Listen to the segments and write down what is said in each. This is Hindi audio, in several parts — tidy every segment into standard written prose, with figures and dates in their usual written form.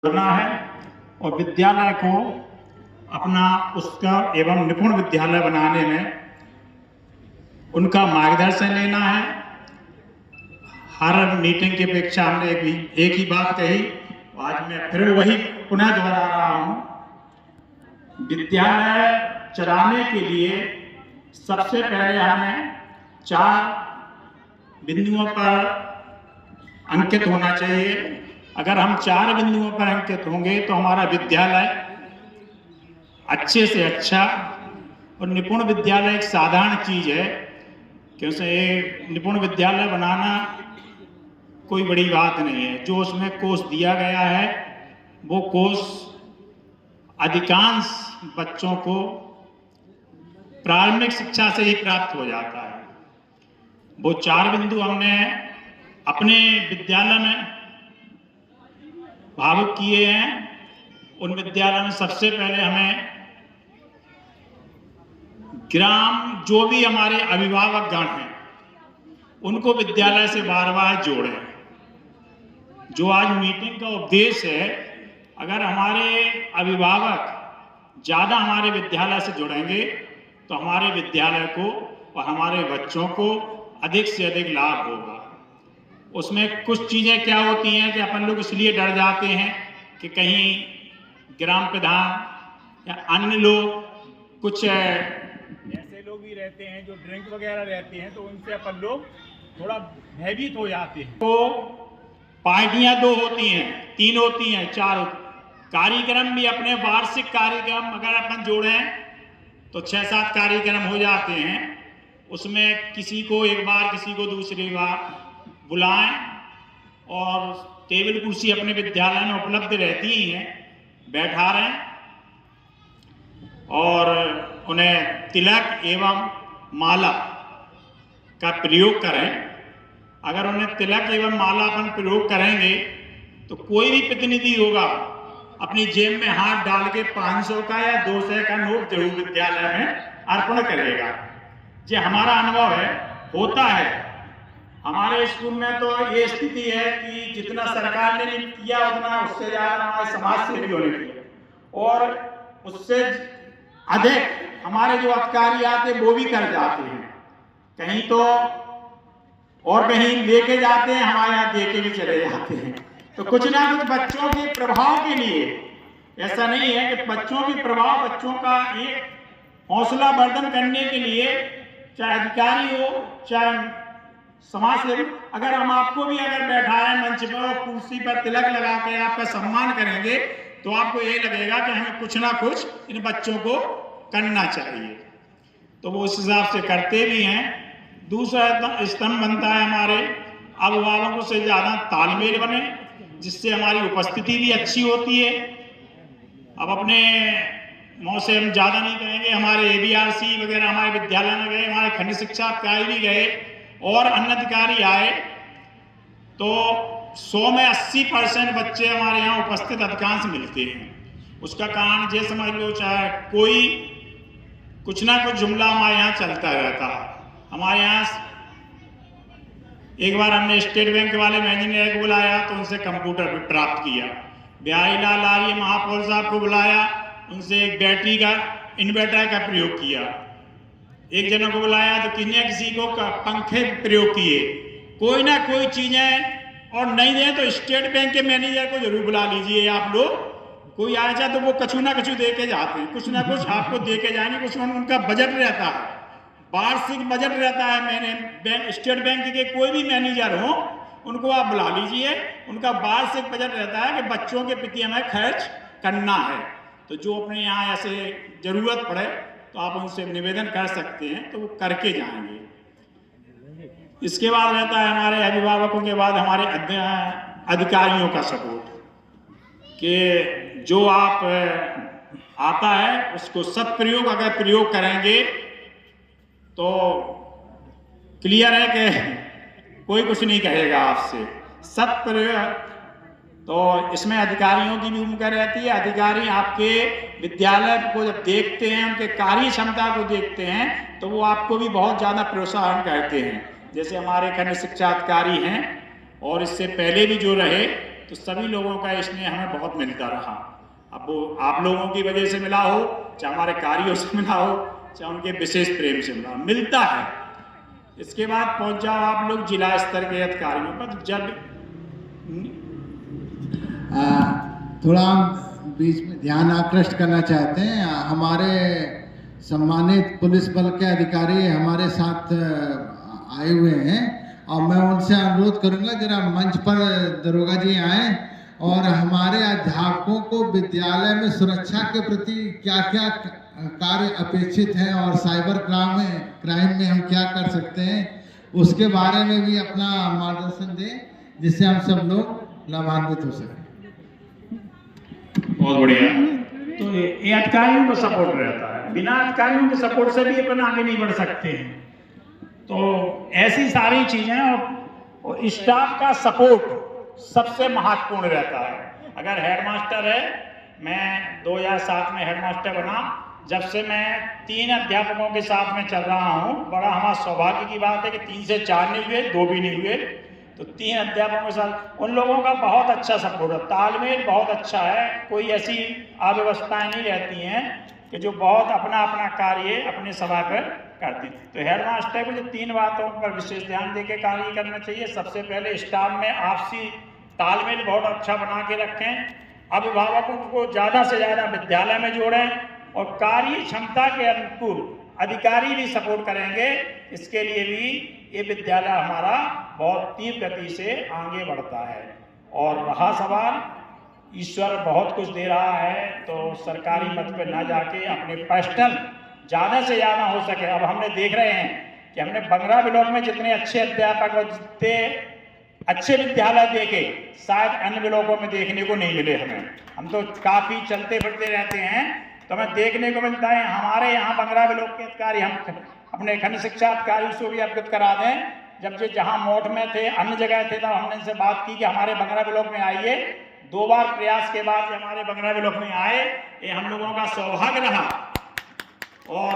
करना है और विद्यालय को अपना उसका एवं निपुण विद्यालय बनाने में उनका मार्गदर्शन लेना है। हर मीटिंग की अपेक्षा हमने एक ही बात कही, आज मैं फिर वही पुनः दोहरा रहा हूं। विद्यालय चलाने के लिए सबसे पहले हमें 4 बिंदुओं पर अंकित होना चाहिए। अगर हम 4 बिंदुओं पर अंकित होंगे तो हमारा विद्यालय अच्छे से अच्छा और निपुण विद्यालय एक साधारण चीज है, क्योंकि निपुण विद्यालय बनाना कोई बड़ी बात नहीं है। जो उसमें कोर्स दिया गया है वो कोर्स अधिकांश बच्चों को प्रारंभिक शिक्षा से ही प्राप्त हो जाता है। वो 4 बिंदु हमने अपने विद्यालय में भावुक किए हैं। उन विद्यालय में सबसे पहले हमें ग्राम जो भी हमारे अभिभावक गण हैं उनको विद्यालय से बार बार जोड़ें। जो आज मीटिंग का उद्देश्य है, अगर हमारे अभिभावक ज़्यादा हमारे विद्यालय से जुड़ेंगे तो हमारे विद्यालय को और हमारे बच्चों को अधिक से अधिक लाभ होगा। उसमें कुछ चीज़ें क्या होती हैं कि अपन लोग इसलिए डर जाते हैं कि कहीं ग्राम प्रधान या अन्य लोग कुछ ऐसे लोग भी रहते हैं जो ड्रिंक वगैरह रहते हैं, तो उनसे अपन लोग थोड़ा भयभीत हो जाते हैं। तो पार्टियां 2 होती हैं, 3 होती हैं, 4 कार्यक्रम भी अपने वार्षिक कार्यक्रम अगर अपन जोड़ें तो 6-7 कार्यक्रम हो जाते हैं। उसमें किसी को एक बार, किसी को दूसरी बार बुलाएं और टेबल कुर्सी अपने विद्यालय में उपलब्ध रहती ही हैं, बैठा रहें और उन्हें तिलक एवं माला का प्रयोग करें। अगर उन्हें तिलक एवं माला अपन प्रयोग करेंगे तो कोई भी प्रतिनिधि होगा अपनी जेब में हाथ डाल के 500 का या 200 का नोट जरूर विद्यालय में अर्पण करेगा। ये हमारा अनुभव है, होता है। हमारे स्कूल में तो ये स्थिति है कि जितना सरकार ने किया उतना उससे ज्यादा हमारे समाज सेवियों ने किया और उससे अधिक हमारे जो अधिकारी आते वो भी कर जाते हैं। कहीं तो और कहीं लेके जाते हैं, हमारे यहाँ देके भी चले जाते हैं। तो कुछ ना कुछ बच्चों के प्रभाव के लिए, ऐसा नहीं है कि बच्चों के प्रभाव, बच्चों का एक हौसला वर्धन करने के लिए, चाहे अधिकारी हो चाहे समाज सेवी, अगर हम आपको भी अगर बैठाएं मंच पर और कुर्सी पर तिलक लगा के आपका सम्मान करेंगे तो आपको ये लगेगा कि हमें कुछ ना कुछ इन बच्चों को करना चाहिए। तो वो उस हिसाब से करते भी हैं। दूसरा स्तंभ बनता है हमारे अभिभावकों से ज़्यादा तालमेल बने, जिससे हमारी उपस्थिति भी अच्छी होती है। अब अपने मुँह से हम ज़्यादा नहीं कहेंगे, हमारे ABRC वगैरह हमारे विद्यालय में गए, हमारे खंड शिक्षा अधिकारी भी गए और अन्य अधिकारी आए, तो 100 में 80% बच्चे हमारे यहाँ उपस्थित अधिकांश मिलते हैं। उसका कारण ये समझ लो, चाहे कोई कुछ ना कुछ जुमला हमारे यहाँ चलता रहता है। हमारे यहाँ एक बार हमने स्टेट बैंक वाले मैनेजर को बुलाया तो उनसे कंप्यूटर भी प्राप्त किया। बिहारी लाल आर्य महापौर साहब को बुलाया, उनसे एक बैटरी का इन्वर्टर का प्रयोग किया। एक जनों को बुलाया तो किसी को पंखे प्रयोग किए। कोई ना कोई चीजें, और नहीं दे तो स्टेट बैंक के मैनेजर को जरूर बुला लीजिए आप लोग। कोई आ जाए तो वो कछु ना कछु दे के जाते हैं, कुछ ना कुछ आपको दे के जाएंगे। कुछ उनका बजट रहता है, वार्षिक बजट रहता है। मैंने स्टेट बैंक के कोई भी मैनेजर हो उनको आप बुला लीजिए, उनका वार्षिक बजट रहता है कि बच्चों के प्रति हमें खर्च करना है। तो जो अपने यहाँ ऐसे जरूरत पड़े तो आप उनसे निवेदन कर सकते हैं, तो वो करके जाएंगे। इसके बाद रहता है हमारे अभिभावकों के बाद हमारे अधिकारियों का सपोर्ट, कि जो आप आता है उसको सदप्रयोग अगर प्रयोग करेंगे तो क्लियर है कि कोई कुछ नहीं कहेगा आपसे। सदप्रयोग, तो इसमें अधिकारियों की भी भूमिका रहती है। अधिकारी आपके विद्यालय को जब देखते हैं, उनके कार्य क्षमता को देखते हैं, तो वो आपको भी बहुत ज़्यादा प्रोत्साहन करते हैं। जैसे हमारे खंड शिक्षा अधिकारी हैं और इससे पहले भी जो रहे तो सभी लोगों का स्नेह हमें बहुत मिलता रहा। अब वो आप लोगों की वजह से मिला हो, चाहे हमारे कार्यों से मिला हो, चाहे उनके विशेष प्रेम से मिलता है। इसके बाद पहुंच जाओ आप लोग जिला स्तर के अधिकारियों पर। जब थोड़ा बीच में ध्यान आकृष्ट करना चाहते हैं, हमारे सम्मानित पुलिस बल के अधिकारी हमारे साथ आए हुए हैं और मैं उनसे अनुरोध करूंगा जरा मंच पर दरोगा जी आए और हमारे अध्यापकों को विद्यालय में सुरक्षा के प्रति क्या क्या कार्य अपेक्षित हैं और साइबर क्राइम में हम क्या कर सकते हैं उसके बारे में भी अपना मार्गदर्शन दें, जिससे हम सब लोग लाभान्वित हो सकें। बहुत बढ़िया। तो ये अधिकारियों का सपोर्ट रहता है, बिना अधिकारियों के सपोर्ट से भी अपन आगे नहीं बढ़ सकते हैं। तो ऐसी सारी चीजें और स्टाफ का सपोर्ट सबसे महत्वपूर्ण रहता है। अगर हेडमास्टर है, मैं 2007 में हेडमास्टर बना, जब से मैं 3 अध्यापकों के साथ में चल रहा हूँ। बड़ा हमारा सौभाग्य की बात है कि 3 से 4 नहीं हुए, 2 भी नहीं हुए, तो 3 अध्यापकों के साथ उन लोगों का बहुत अच्छा सपोर्ट है, तालमेल बहुत अच्छा है। कोई ऐसी अव्यवस्थाएं नहीं रहती हैं कि जो बहुत अपना अपना कार्य अपने समय पर करती। तो हेडमास्टर को जो 3 बातों पर विशेष ध्यान देकर कार्य करना चाहिए। सबसे पहले स्टाफ में आपसी तालमेल बहुत अच्छा बना के रखें, अभिभावकों को ज़्यादा से ज़्यादा विद्यालय में जोड़ें और कार्य क्षमता के अनुकूल अधिकारी भी सपोर्ट करेंगे। इसके लिए भी ये विद्यालय हमारा बहुत तीव्र गति से आगे बढ़ता है। और रहा सवाल, ईश्वर बहुत कुछ दे रहा है, तो सरकारी मत पे ना जाके अपने पर्सनल ज़्यादा से ज़्यादा हो सके। अब हमने देख रहे हैं कि हमने बंगरा ब्लॉक में जितने अच्छे अध्यापक और जितने अच्छे विद्यालय देखे, शायद अन्य ब्लॉकों में देखने को नहीं मिले हमें। हम तो काफ़ी चलते फिरते रहते हैं, तो हमें देखने को मिलता है। हमारे यहाँ बंगरा ब्लॉक के अधिकारी, हम अपने खंड शिक्षा अधिकारी से भी अवगत करा दें। जब जो जहाँ मोट में थे, अन्य जगह थे, तब हमने इनसे बात की कि हमारे बंगरा ब्लॉक में आइए। 2 बार प्रयास के बाद हमारे बंगरा ब्लॉक में आए, ये हम लोगों का सौभाग्य रहा। और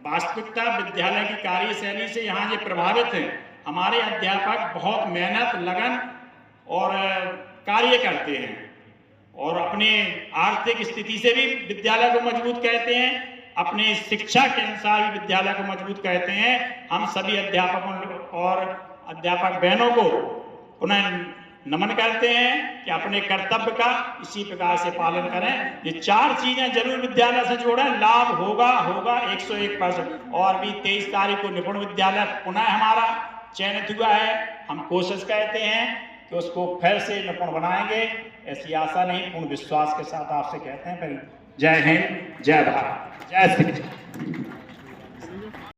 वास्तविकता विद्यालय की कार्यशैली से यहाँ जो प्रभावित हैं, हमारे अध्यापक बहुत मेहनत, लगन और कार्य करते हैं और अपने आर्थिक स्थिति से भी विद्यालय को मजबूत कहते हैं, अपने शिक्षा के अनुसार भी विद्यालय को मजबूत कहते हैं। हम सभी अध्यापकों और अध्यापक बहनों को पुनः नमन करते हैं कि अपने कर्तव्य का इसी प्रकार से पालन करें। ये 4 चीजें जरूर विद्यालय से जोड़ें, लाभ होगा 101%। और भी 23 तारीख को निपुण विद्यालय पुनः हमारा चयनित हुआ है। हम कोशिश करते हैं कि उसको फिर से निपुण बनाएंगे, ऐसी आशा नहीं, पूर्ण विश्वास के साथ आपसे कहते हैं। फिर जय हिंद, जय भारत, जय श्री कृष्ण।